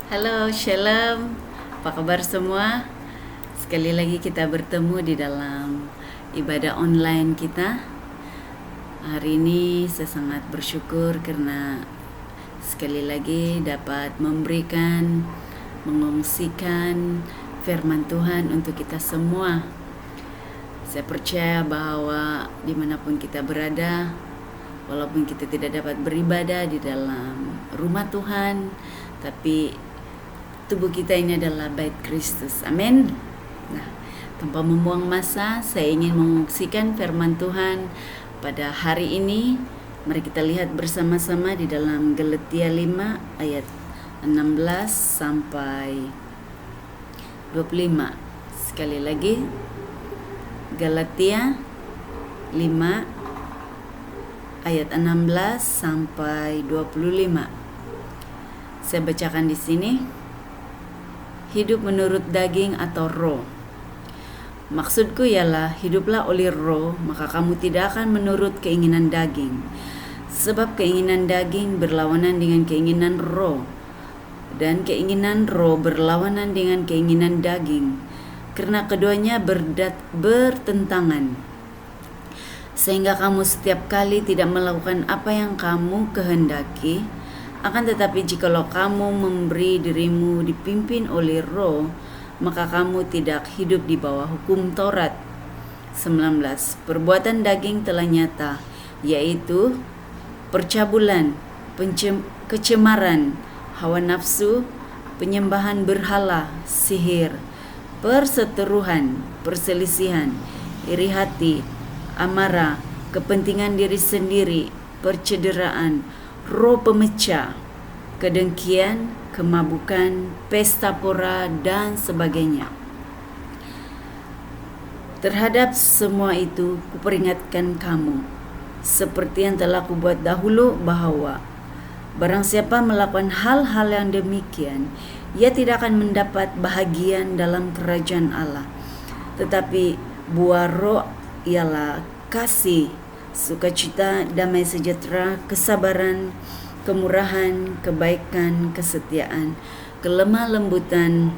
Halo, Shalom. Apa kabar semua? Sekali lagi kita bertemu di dalam ibadah online kita. Hari ini saya sangat bersyukur karena sekali lagi dapat mengungsikan firman Tuhan untuk kita semua. Saya percaya bahwa dimanapun kita berada, walaupun kita tidak dapat beribadah di dalam rumah Tuhan, tapi tubuh kita ini adalah bait Kristus. Amin. Nah, tanpa membuang masa, saya ingin mengungsikan firman Tuhan pada hari ini. Mari kita lihat bersama-sama di dalam Galatia 5 ayat 16 sampai 25. Sekali lagi, Galatia 5 ayat 16 sampai 25. Saya bacakan di sini. Hidup menurut daging atau roh. Maksudku ialah hiduplah oleh roh, maka kamu tidak akan menurut keinginan daging. Sebab keinginan daging berlawanan dengan keinginan roh, dan keinginan roh berlawanan dengan keinginan daging, karena keduanya bertentangan. Sehingga kamu setiap kali tidak melakukan apa yang kamu kehendaki. Akan tetapi jikalau kamu memberi dirimu dipimpin oleh roh, maka kamu tidak hidup di bawah hukum Taurat. 19. Perbuatan daging telah nyata, yaitu percabulan, kecemaran, hawa nafsu, penyembahan berhala, sihir, perseteruan, perselisihan, iri hati, amarah, kepentingan diri sendiri, percederaan, roh pemecah, kedengkian, kemabukan, pesta pora, dan sebagainya. Terhadap semua itu kuperingatkan kamu, seperti yang telah kubuat dahulu, bahwa barang siapa melakukan hal-hal yang demikian, ia tidak akan mendapat bahagian dalam kerajaan Allah. Tetapi buah roh ialah kasih, sukacita, damai sejahtera, kesabaran, kemurahan, kebaikan, kesetiaan, kelemah lembutan,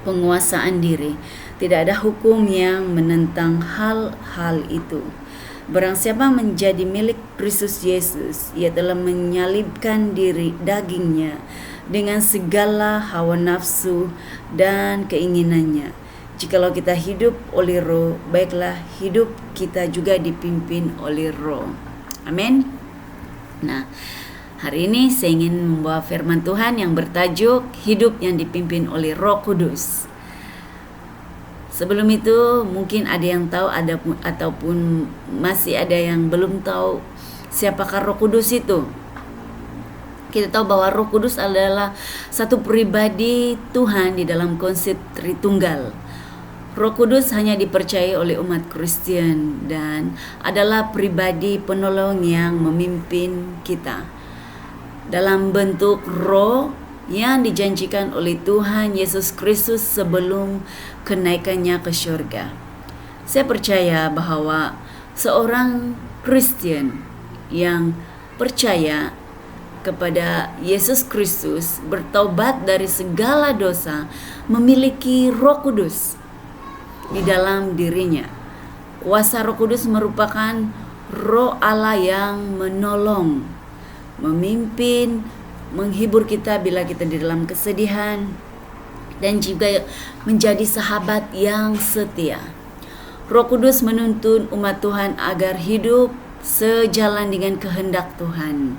penguasaan diri. Tidak ada hukum yang menentang hal-hal itu. Barang siapa menjadi milik Kristus Yesus, ia telah menyalibkan diri dagingnya dengan segala hawa nafsu dan keinginannya. Jikalau kita hidup oleh roh, baiklah hidup kita juga dipimpin oleh roh. Amin. Nah, hari ini saya ingin membawa firman Tuhan yang bertajuk hidup yang dipimpin oleh Roh Kudus. Sebelum itu mungkin ada yang tahu ataupun masih ada yang belum tahu siapakah Roh Kudus itu. Kita tahu bahwa Roh Kudus adalah satu pribadi Tuhan di dalam konsep Tritunggal. Roh Kudus hanya dipercayai oleh umat Kristen dan adalah pribadi penolong yang memimpin kita dalam bentuk roh yang dijanjikan oleh Tuhan Yesus Kristus sebelum kenaikannya ke surga. Saya percaya bahwa seorang Kristen yang percaya kepada Yesus Kristus, bertaubat dari segala dosa, memiliki Roh Kudus di dalam dirinya. Kuasa Roh Kudus merupakan Roh Allah yang menolong, memimpin, menghibur kita bila kita di dalam kesedihan, dan juga menjadi sahabat yang setia. Roh Kudus menuntun umat Tuhan agar hidup sejalan dengan kehendak Tuhan.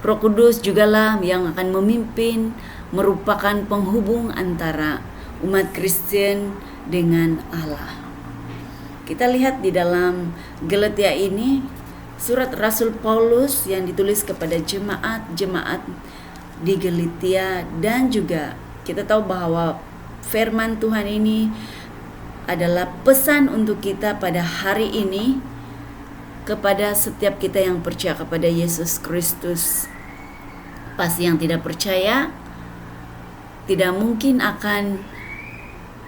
Roh Kudus jugalah yang akan memimpin, merupakan penghubung antara umat Kristen dengan Allah. Kita lihat di dalam Galatia ini, surat Rasul Paulus yang ditulis kepada jemaat-jemaat di Galatia, dan juga kita tahu bahwa firman Tuhan ini adalah pesan untuk kita pada hari ini kepada setiap kita yang percaya kepada Yesus Kristus. Pasti yang tidak percaya tidak mungkin akan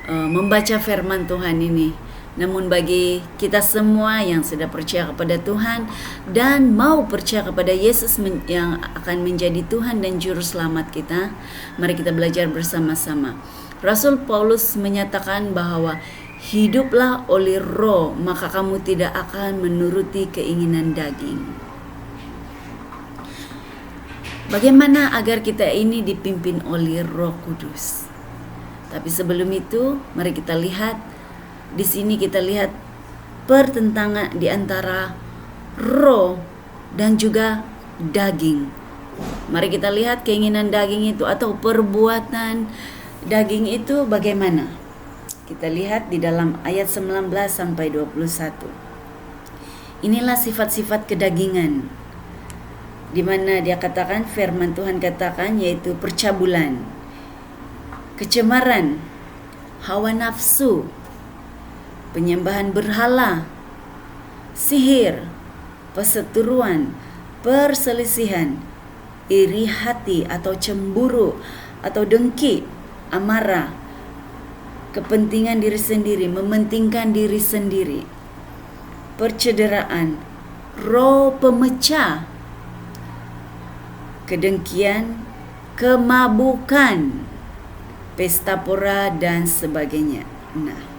membaca firman Tuhan ini, Namun bagi kita semua yang sudah percaya kepada Tuhan dan mau percaya kepada Yesus yang akan menjadi Tuhan dan Juru Selamat kita, mari kita belajar bersama-sama. Rasul Paulus menyatakan bahwa hiduplah oleh Roh, maka kamu tidak akan menuruti keinginan daging. Bagaimana agar kita ini dipimpin oleh Roh Kudus? Tapi sebelum itu, mari kita lihat. Di sini kita lihat pertentangan di antara roh dan juga daging. Mari kita lihat keinginan daging itu atau perbuatan daging itu bagaimana. Kita lihat di dalam ayat 19 sampai 21. Inilah sifat-sifat kedagingan, di mana dia katakan, firman Tuhan katakan, yaitu percabulan, kecemaran, hawa nafsu, penyembahan berhala, sihir, perseteruan, perselisihan, iri hati atau cemburu atau dengki, amarah, kepentingan diri sendiri, mementingkan diri sendiri, percederaan, roh pemecah, kedengkian, kemabukan, pesta pora dan sebagainya. Nah,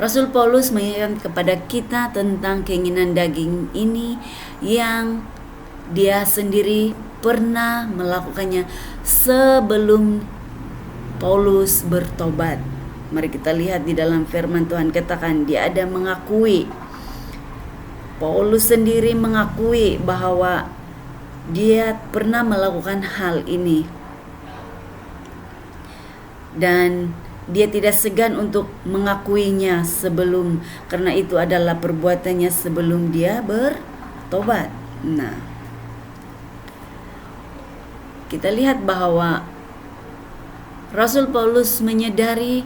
Rasul Paulus mengingatkan kepada kita tentang keinginan daging ini yang dia sendiri pernah melakukannya sebelum Paulus bertobat. Mari kita lihat di dalam firman Tuhan katakan, dia ada mengakui, Paulus sendiri mengakui bahwa dia pernah melakukan hal ini. Dan dia tidak segan untuk mengakuinya sebelum, karena itu adalah perbuatannya sebelum dia bertobat. Nah, kita lihat bahwa Rasul Paulus menyadari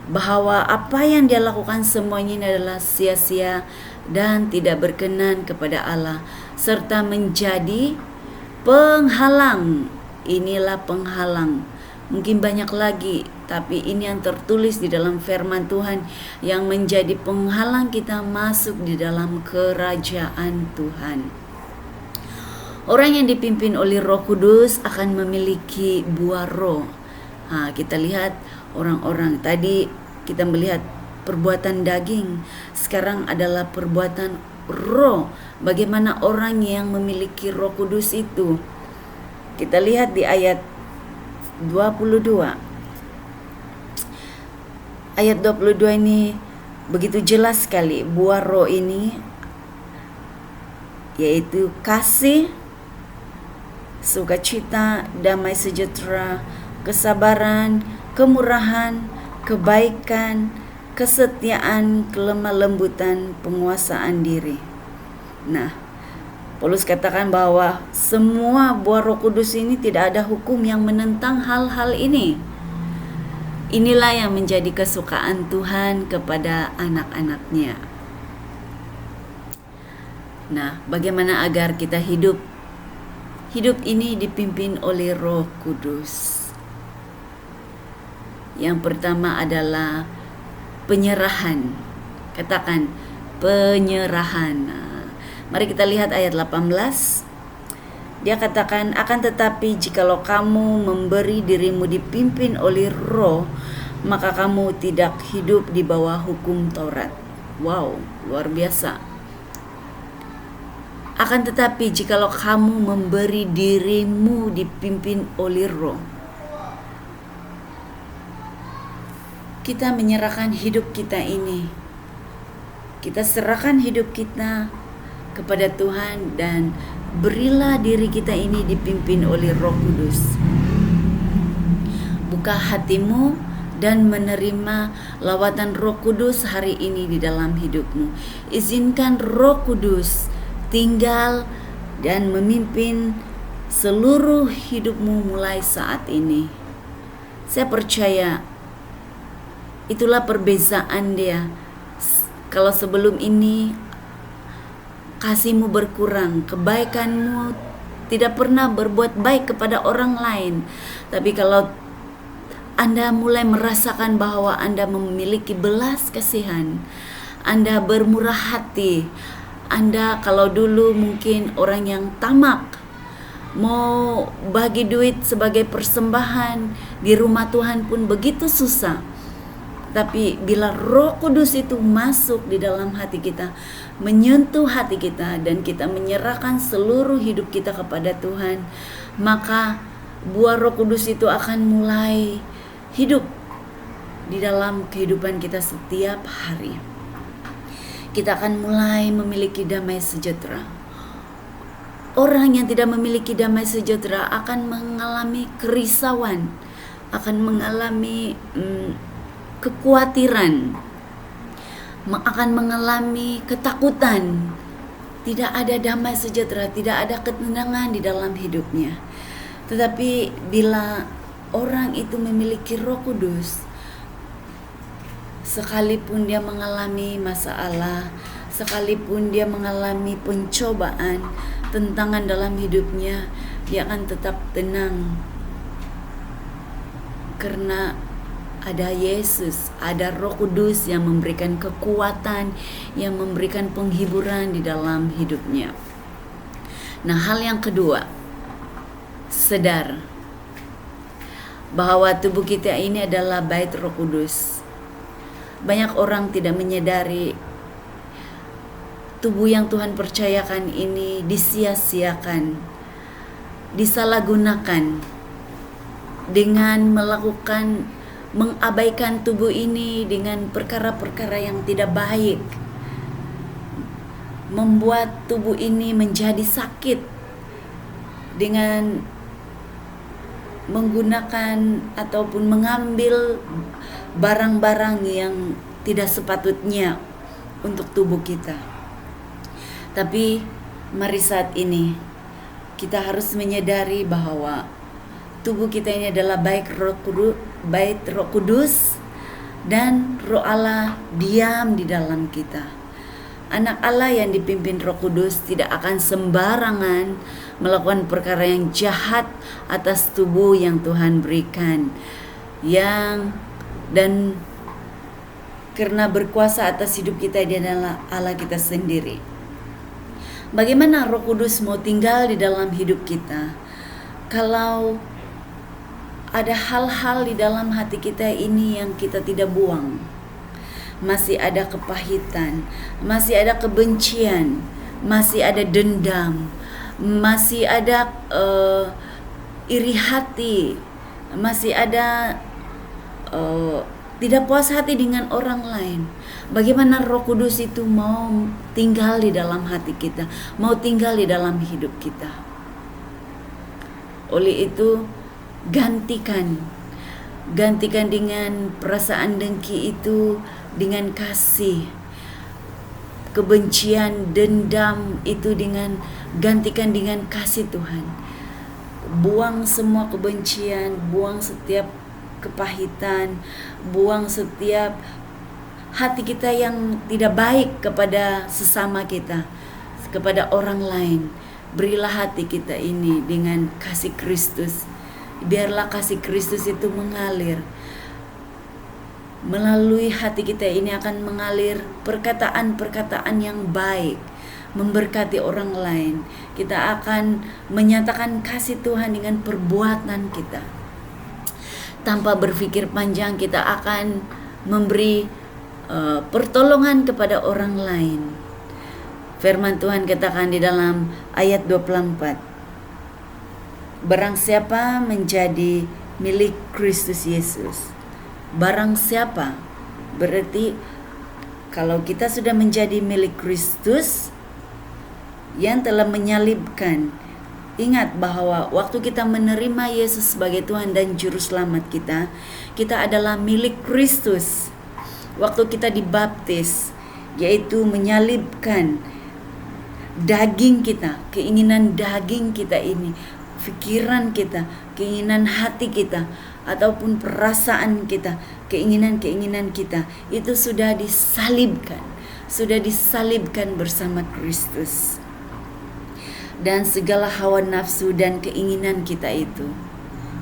bahwa apa yang dia lakukan semuanya ini adalah sia-sia dan tidak berkenan kepada Allah, serta menjadi penghalang. Inilah penghalang. Mungkin banyak lagi, tapi ini yang tertulis di dalam firman Tuhan yang menjadi penghalang kita masuk di dalam kerajaan Tuhan. Orang yang dipimpin oleh Roh Kudus akan memiliki buah roh. Kita lihat orang-orang tadi, kita melihat perbuatan daging, sekarang adalah perbuatan roh. Bagaimana orang yang memiliki Roh Kudus itu? Kita lihat di ayat 22. Ayat 22 ini begitu jelas sekali. Buah roh ini yaitu kasih, sukacita, damai sejahtera, kesabaran, kemurahan, kebaikan, kesetiaan, kelemah lembutan, penguasaan diri. Nah, Paulus katakan bahwa semua buah Roh Kudus ini tidak ada hukum yang menentang hal-hal ini. Inilah yang menjadi kesukaan Tuhan kepada anak-anaknya. Nah, bagaimana agar kita hidup ini dipimpin oleh Roh Kudus? Yang pertama adalah penyerahan. Katakan penyerahan. Mari kita lihat ayat 18. Dia katakan, akan tetapi jikalau kamu memberi dirimu dipimpin oleh roh, maka kamu tidak hidup di bawah hukum Taurat. Wow, luar biasa. Akan tetapi jikalau kamu memberi dirimu dipimpin oleh roh, kita menyerahkan hidup kita ini. Kita serahkan hidup kita kepada Tuhan dan berilah diri kita ini dipimpin oleh Roh Kudus. Buka hatimu dan menerima lawatan Roh Kudus hari ini di dalam hidupmu. Izinkan Roh Kudus tinggal dan memimpin seluruh hidupmu mulai saat ini. Saya percaya itulah perbezaan dia. Kalau sebelum ini kasihmu berkurang, kebaikanmu tidak pernah berbuat baik kepada orang lain. Tapi kalau Anda mulai merasakan bahwa Anda memiliki belas kasihan, Anda bermurah hati. Anda kalau dulu mungkin orang yang tamak, mau bagi duit sebagai persembahan di rumah Tuhan pun begitu susah. Tapi bila Roh Kudus itu masuk di dalam hati kita, menyentuh hati kita, dan kita menyerahkan seluruh hidup kita kepada Tuhan, maka buah Roh Kudus itu akan mulai hidup di dalam kehidupan kita setiap hari. Kita akan mulai memiliki damai sejahtera. Orang yang tidak memiliki damai sejahtera akan mengalami kerisauan, akan mengalami kekhawatiran, akan mengalami ketakutan. Tidak ada damai sejahtera, tidak ada ketenangan di dalam hidupnya. Tetapi bila orang itu memiliki Roh Kudus, sekalipun dia mengalami masalah, sekalipun dia mengalami pencobaan, tentangan dalam hidupnya, dia akan tetap tenang. Karena ada Yesus, ada Roh Kudus yang memberikan kekuatan, yang memberikan penghiburan di dalam hidupnya. Nah, hal yang kedua, sadar bahwa tubuh kita ini adalah bait Roh Kudus. Banyak orang tidak menyadari tubuh yang Tuhan percayakan ini disia-siakan, disalahgunakan dengan mengabaikan tubuh ini dengan perkara-perkara yang tidak baik, membuat tubuh ini menjadi sakit dengan menggunakan ataupun mengambil barang-barang yang tidak sepatutnya untuk tubuh kita. Tapi mari saat ini kita harus menyadari bahwa tubuh kita ini adalah bait Roh Kudus, dan Roh Allah diam di dalam kita. Anak Allah yang dipimpin Roh Kudus tidak akan sembarangan melakukan perkara yang jahat atas tubuh yang Tuhan berikan, dan karena berkuasa atas hidup kita, dia adalah Allah kita sendiri. Bagaimana Roh Kudus mau tinggal di dalam hidup kita kalau ada hal-hal di dalam hati kita ini yang kita tidak buang? Masih ada kepahitan, masih ada kebencian, masih ada dendam, masih ada iri hati, masih ada tidak puas hati dengan orang lain. Bagaimana Roh Kudus itu mau tinggal di dalam hati kita, mau tinggal di dalam hidup kita? Oleh itu, gantikan dengan perasaan dengki itu dengan kasih, kebencian, dendam itu gantikan dengan kasih Tuhan. Buang semua kebencian, buang setiap kepahitan, buang setiap hati kita yang tidak baik kepada sesama kita, kepada orang lain. Berilah hati kita ini dengan kasih Kristus. Biarlah kasih Kristus itu mengalir. Melalui hati kita ini akan mengalir perkataan-perkataan yang baik, memberkati orang lain. Kita akan menyatakan kasih Tuhan dengan perbuatan kita. Tanpa berpikir panjang, kita akan memberi pertolongan kepada orang lain. Firman Tuhan katakan di dalam ayat 24, barang siapa menjadi milik Kristus Yesus. Barang siapa, berarti kalau kita sudah menjadi milik Kristus yang telah menyalibkan. Ingat bahwa waktu kita menerima Yesus sebagai Tuhan dan Juru Selamat kita adalah milik Kristus. Waktu kita dibaptis, yaitu menyalibkan daging kita, keinginan daging kita ini, pikiran kita, keinginan hati kita, ataupun perasaan kita, keinginan-keinginan kita, itu sudah disalibkan bersama Kristus. Dan segala hawa nafsu dan keinginan kita itu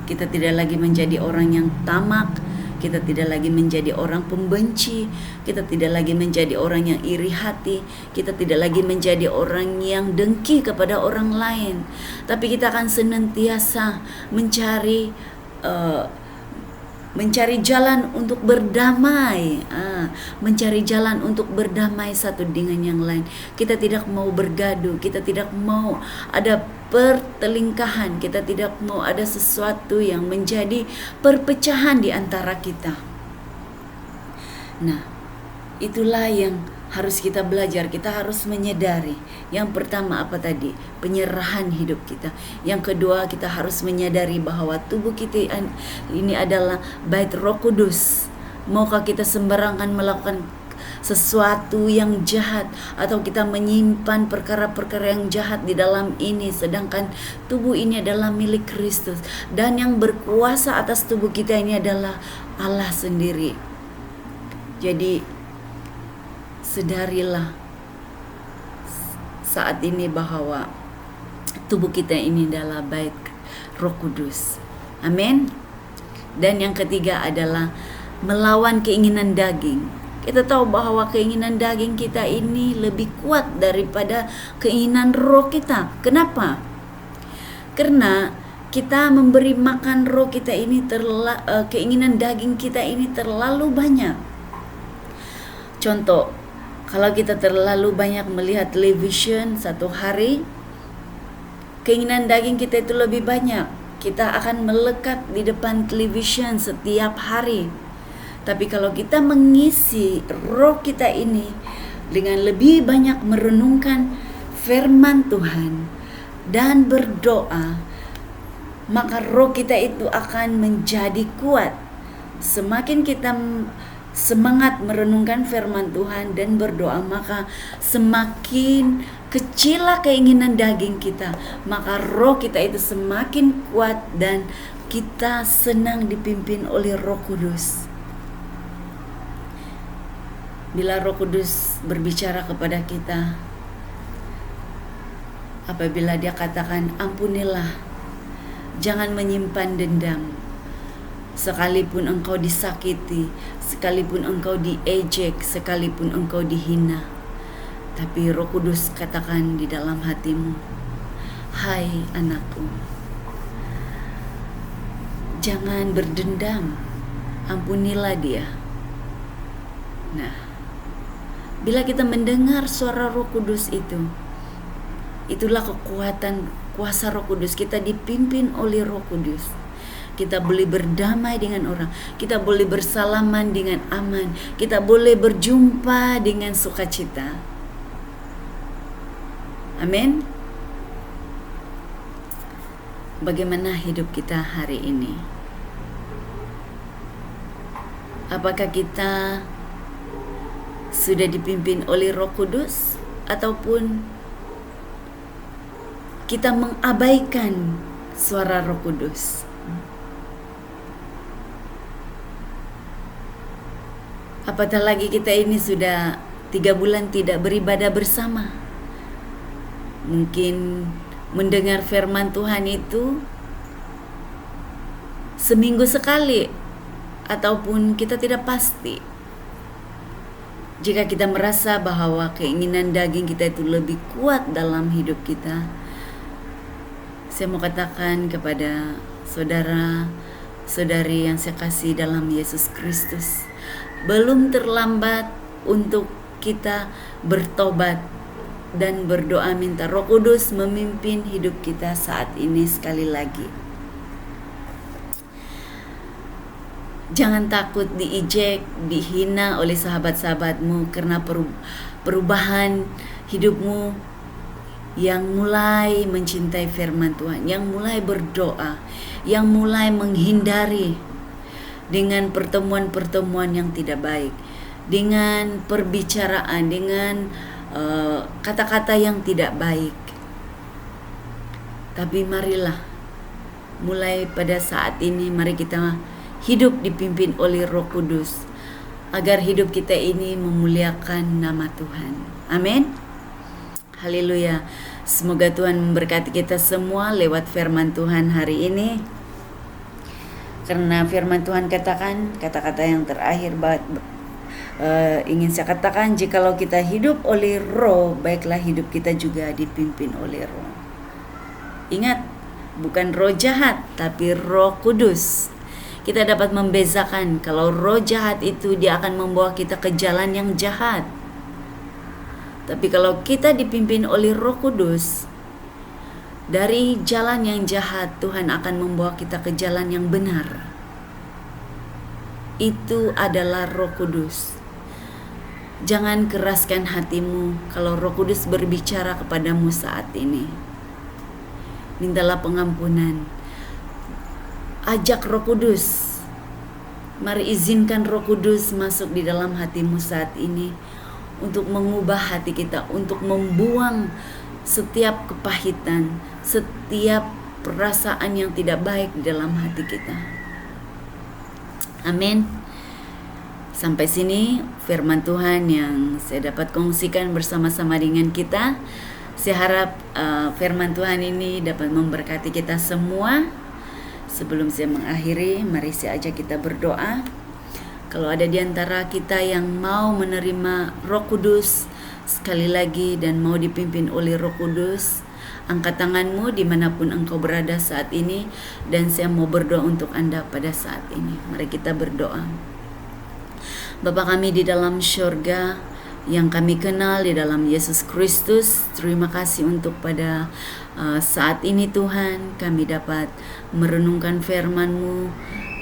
Kita tidak lagi menjadi orang yang tamak, kita tidak lagi menjadi orang pembenci, kita tidak lagi menjadi orang yang iri hati, kita tidak lagi menjadi orang yang dengki kepada orang lain. Tapi kita akan senantiasa mencari jalan untuk berdamai, mencari jalan untuk berdamai satu dengan yang lain. Kita tidak mau bergaduh, kita tidak mau ada pertelingkahan, kita tidak mau ada sesuatu yang menjadi perpecahan di antara kita. Nah, itulah yang harus kita belajar. Kita harus menyadari. Yang pertama apa tadi? Penyerahan hidup kita. Yang kedua, kita harus menyadari bahwa tubuh kita ini adalah bait Roh Kudus. Maukah kita sembarangan melakukan sesuatu yang jahat, atau kita menyimpan perkara-perkara yang jahat di dalam ini, sedangkan tubuh ini adalah milik Kristus, dan yang berkuasa atas tubuh kita ini adalah Allah sendiri. Jadi sadarilah saat ini bahwa tubuh kita ini adalah bait Roh Kudus. Amin. Dan yang ketiga adalah melawan keinginan daging. Kita tahu bahwa keinginan daging kita ini lebih kuat daripada keinginan roh kita. Kenapa? Karena kita memberi makan roh kita ini, keinginan daging kita ini terlalu banyak. Contoh, kalau kita terlalu banyak melihat television satu hari, keinginan daging kita itu lebih banyak. Kita akan melekat di depan television setiap hari. Tapi kalau kita mengisi roh kita ini dengan lebih banyak merenungkan firman Tuhan dan berdoa, maka roh kita itu akan menjadi kuat. Semakin kita semangat merenungkan firman Tuhan dan berdoa, maka semakin kecillah keinginan daging kita, maka roh kita itu semakin kuat dan kita senang dipimpin oleh Roh Kudus. Bila Roh Kudus berbicara kepada kita, apabila dia katakan ampunilah, jangan menyimpan dendam, sekalipun engkau disakiti, sekalipun engkau diejek, sekalipun engkau dihina, tapi Roh Kudus katakan di dalam hatimu, hai anakku, jangan berdendam, ampunilah dia. Nah, bila kita mendengar suara Roh Kudus itu, itulah kekuatan kuasa Roh Kudus. Kita dipimpin oleh Roh Kudus. Kita boleh berdamai dengan orang, kita boleh bersalaman dengan aman, kita boleh berjumpa dengan sukacita. Amin. Bagaimana hidup kita hari ini? Apakah kita sudah dipimpin oleh Roh Kudus, ataupun kita mengabaikan suara Roh Kudus? Apatah lagi kita ini sudah 3 bulan tidak beribadah bersama. Mungkin mendengar firman Tuhan itu seminggu sekali, ataupun kita tidak pasti. Jika kita merasa bahwa keinginan daging kita itu lebih kuat dalam hidup kita, saya mau katakan kepada saudara-saudari yang saya kasih dalam Yesus Kristus, belum terlambat untuk kita bertobat dan berdoa minta Roh Kudus memimpin hidup kita saat ini sekali lagi. Jangan takut diejek, dihina oleh sahabat-sahabatmu karena perubahan hidupmu yang mulai mencintai firman Tuhan, yang mulai berdoa, yang mulai menghindari dengan pertemuan-pertemuan yang tidak baik, dengan perbicaraan, dengan kata-kata yang tidak baik. Tapi marilah, mulai pada saat ini, mari kita hidup dipimpin oleh Roh Kudus, agar hidup kita ini memuliakan nama Tuhan. Amin. Haleluya. Semoga Tuhan memberkati kita semua lewat firman Tuhan hari ini. Karena firman Tuhan katakan, kata-kata yang terakhir ingin saya katakan, jikalau kita hidup oleh Roh, baiklah hidup kita juga dipimpin oleh Roh. Ingat, bukan roh jahat, tapi Roh Kudus. Kita dapat membezakan kalau roh jahat itu dia akan membawa kita ke jalan yang jahat. Tapi kalau kita dipimpin oleh Roh Kudus, dari jalan yang jahat Tuhan akan membawa kita ke jalan yang benar. Itu adalah Roh Kudus. Jangan keraskan hatimu kalau Roh Kudus berbicara kepadamu saat ini. Mintalah pengampunan. Ajak Roh Kudus. Mari izinkan Roh Kudus masuk di dalam hatimu saat ini untuk mengubah hati kita, untuk membuang setiap kepahitan, setiap perasaan yang tidak baik di dalam hati kita. Amin. Sampai sini firman Tuhan yang saya dapat kongsikan bersama-sama dengan kita. Saya harap firman Tuhan ini dapat memberkati kita semua. Sebelum saya mengakhiri, mari saya ajak kita berdoa. Kalau ada di antara kita yang mau menerima Roh Kudus sekali lagi dan mau dipimpin oleh Roh Kudus, angkat tanganmu dimanapun engkau berada saat ini, dan saya mau berdoa untuk Anda pada saat ini. Mari kita berdoa. Bapa kami di dalam syurga, yang kami kenal di dalam Yesus Kristus, terima kasih untuk pada saat ini Tuhan, kami dapat merenungkan firman-Mu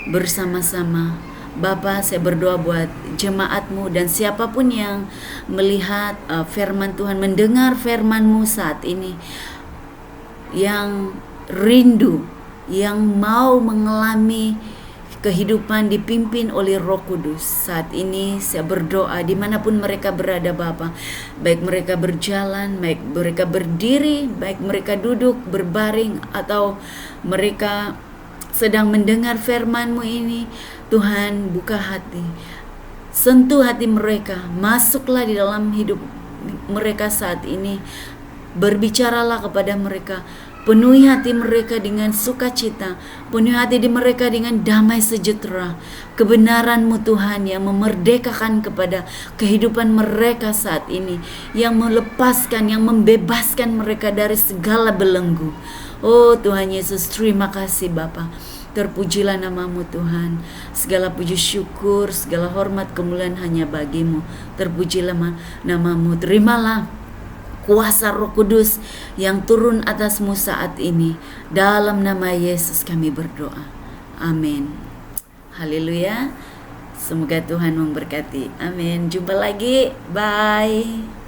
bersama-sama. Bapa, saya berdoa buat jemaat-Mu dan siapapun yang melihat firman Tuhan, mendengar firman-Mu saat ini, yang rindu, yang mau mengalami kehidupan dipimpin oleh Roh Kudus. Saat ini saya berdoa dimanapun mereka berada Bapa, baik mereka berjalan, baik mereka berdiri, baik mereka duduk, berbaring, atau mereka sedang mendengar firman-Mu ini, Tuhan buka hati, sentuh hati mereka, masuklah di dalam hidup mereka saat ini, berbicaralah kepada mereka, penuhi hati mereka dengan sukacita, penuhi hati di mereka dengan damai sejahtera, kebenaran-Mu Tuhan yang memerdekakan kepada kehidupan mereka saat ini, yang melepaskan, yang membebaskan mereka dari segala belenggu. Oh Tuhan Yesus, terima kasih Bapa. Terpujilah nama-Mu Tuhan. Segala puji syukur, segala hormat kemuliaan hanya bagi-Mu. Terpujilah nama-Mu. Terimalah kuasa Roh Kudus yang turun atas-Mu saat ini. Dalam nama Yesus kami berdoa. Amin. Haleluya. Semoga Tuhan memberkati. Amin. Jumpa lagi. Bye.